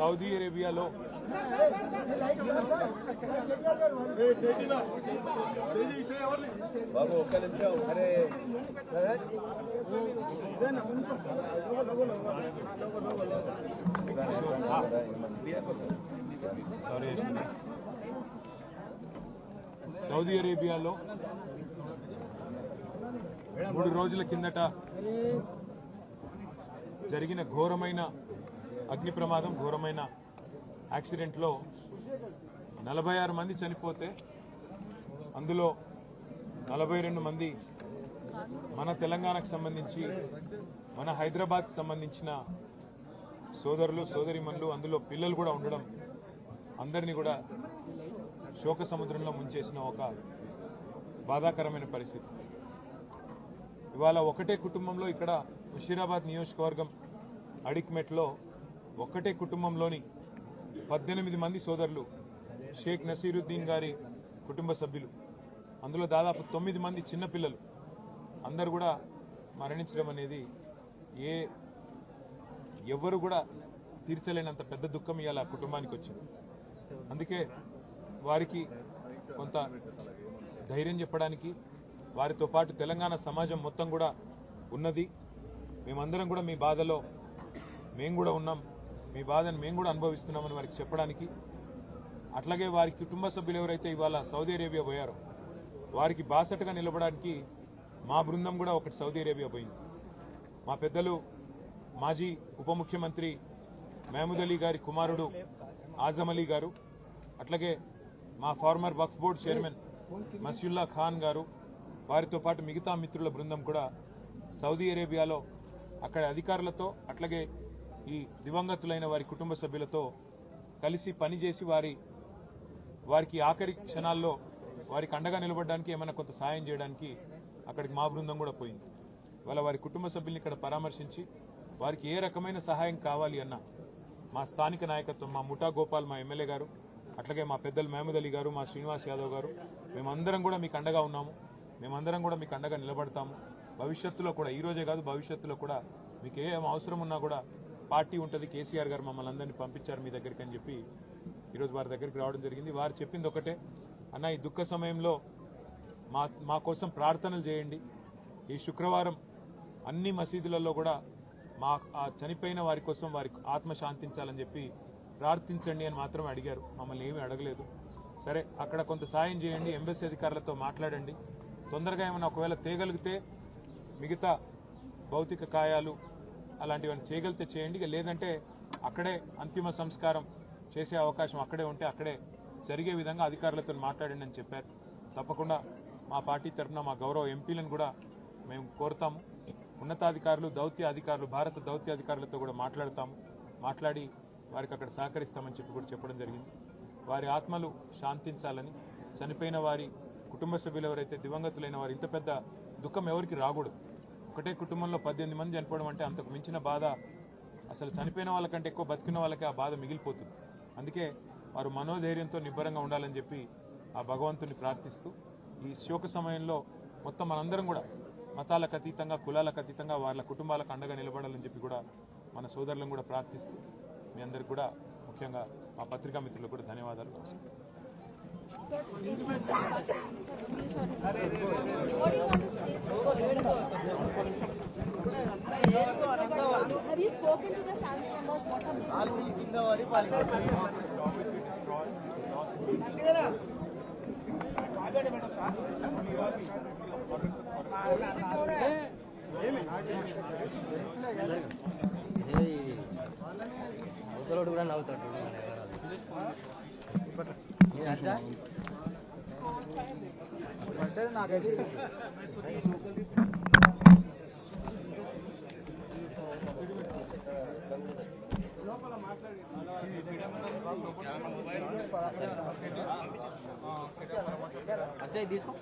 Saudi అరేబియాలో బాబు ఒక్క నిమిషం అరే సారీ సౌదీ అరేబియాలో 3 రోజుల కిందట జరిగిన ఘోరమైన అగ్ని ప్రమాదం, ఘోరమైన యాక్సిడెంట్లో 46 మంది చనిపోతే అందులో 42 మంది మన తెలంగాణకు సంబంధించి, మన హైదరాబాద్కి సంబంధించిన సోదరులు సోదరిమణులు, అందులో పిల్లలు కూడా ఉండడం అందరినీ కూడా శోక సముద్రంలో ముంచేసిన ఒక బాధాకరమైన పరిస్థితి. ఇవాళ ఒకటే కుటుంబంలో ఇక్కడ ముషీరాబాద్ నియోజకవర్గం అడిక్మెట్లో ఒక్కటే కుటుంబంలోని 18 మంది సోదరులు, షేక్ నసీరుద్దీన్ గారి కుటుంబ సభ్యులు, అందులో దాదాపు 9 మంది చిన్నపిల్లలు అందరూ కూడా మరణించడం అనేది ఎవరు కూడా తీర్చలేనంత పెద్ద దుఃఖం ఇవాళ కుటుంబానికి వచ్చింది. అందుకే వారికి కొంత ధైర్యం చెప్పడానికి, వారితో పాటు తెలంగాణ సమాజం మొత్తం కూడా ఉన్నది. మేమందరం కూడా మీ బాధలో మేము కూడా ఉన్నాం, మీ బాధను మేము కూడా అనుభవిస్తున్నామని వారికి చెప్పడానికి, అట్లాగే వారి కుటుంబ సభ్యులు ఎవరైతే ఇవాళ సౌదీ అరేబియా పోయారో వారికి బాసటగా నిలబడడానికి మా బృందం కూడా ఒకటి సౌదీ అరేబియా పోయింది. మా పెద్దలు మాజీ ఉప ముఖ్యమంత్రి మహమూద్ అలీ గారి కుమారుడు ఆజం అలీ గారు, అట్లాగే మా ఫార్మర్ వక్ఫ్ బోర్డ్ చైర్మన్ మసియుల్లా ఖాన్ గారు, వారితో పాటు మిగతా మిత్రుల బృందం కూడా సౌదీ అరేబియాలో అక్కడ అధికారులతో, అట్లాగే ఈ దివంగతులైన వారి కుటుంబ సభ్యులతో కలిసి పనిచేసి వారికి ఆఖరి క్షణాల్లో వారికి అండగా నిలబడడానికి, ఏమైనా కొంత సాయం చేయడానికి అక్కడికి మా బృందం కూడా పోయింది. ఇవాళ వారి కుటుంబ సభ్యుల్ని ఇక్కడ పరామర్శించి వారికి ఏ రకమైన సహాయం కావాలి అన్న మా స్థానిక నాయకత్వం, మా ముఠా గోపాల్, మా ఎమ్మెల్యే గారు, అట్లాగే మా పెద్దలు మహమూద్ అలీ గారు, మా శ్రీనివాస్ యాదవ్ గారు, మేమందరం కూడా మీకు అండగా ఉన్నాము, మేమందరం కూడా మీకు అండగా నిలబడతాము. భవిష్యత్తులో కూడా, ఈరోజే కాదు భవిష్యత్తులో కూడా మీకు ఏం అవసరం ఉన్నా కూడా పార్టీ ఉంటుంది. కేసీఆర్ గారు మమ్మల్ని అందరినీ పంపించారు మీ దగ్గరికి అని చెప్పి ఈరోజు వారి దగ్గరికి రావడం జరిగింది. వారు చెప్పింది ఒకటే, అన్న ఈ దుఃఖ సమయంలో మా కోసం ప్రార్థనలు చేయండి. ఈ శుక్రవారం అన్ని మసీదులలో కూడా ఆ చనిపోయిన వారి కోసం వారికి ఆత్మ శాంతించాలని చెప్పి ప్రార్థించండి అని మాత్రమే అడిగారు, మమ్మల్ని ఏమీ అడగలేదు. సరే, అక్కడ కొంత సాయం చేయండి, ఎంబసీ అధికారులతో మాట్లాడండి, తొందరగా ఏమైనా ఒకవేళ తేగలిగితే మిగతా భౌతిక కాయాలు అలాంటివన్నీ చేయగలిగితే చేయండి, లేదంటే అక్కడే అంతిమ సంస్కారం చేసే అవకాశం అక్కడే ఉంటే అక్కడే జరిగే విధంగా అధికారులతో మాట్లాడండి అని చెప్పారు. తప్పకుండా మా పార్టీ తరఫున మా గౌరవ ఎంపీలను కూడా మేము కోరుతాము. ఉన్నతాధికారులు, దౌత్య అధికారులు, భారత దౌత్య అధికారులతో కూడా మాట్లాడి వారికి అక్కడ సహకరిస్తామని చెప్పి కూడా చెప్పడం జరిగింది. వారి ఆత్మలు శాంతించాలని, చనిపోయిన వారి కుటుంబ సభ్యులు ఎవరైతే దివంగతులైన వారు, ఇంత పెద్ద దుఃఖం ఎవరికి రాకూడదు. ఒకటే కుటుంబంలో 18 మంది చనిపోవడం అంటే అంతకు మించిన బాధ అసలు చనిపోయిన వాళ్ళకంటే ఎక్కువ బతికిన వాళ్ళకే ఆ బాధ మిగిలిపోతుంది. అందుకే వారు మనోధైర్యంతో నిబ్బరంగా ఉండాలని చెప్పి ఆ భగవంతుని ప్రార్థిస్తూ, ఈ శోక సమయంలో మొత్తం మనందరం కూడా మతాలకు అతీతంగా, కులాలకు అతీతంగా వాళ్ళ కుటుంబాలకు అండగా నిలబడాలని చెప్పి కూడా మన సోదరులను కూడా ప్రార్థిస్తూ, మీ అందరికి కూడా ముఖ్యంగా మా పత్రికా మిత్రులకు కూడా ధన్యవాదాలు. నమస్కారం. Have you spoken to the family members? What అవతలోడు కూడా నవ్వుతాడు. నాకైతే తీసుకో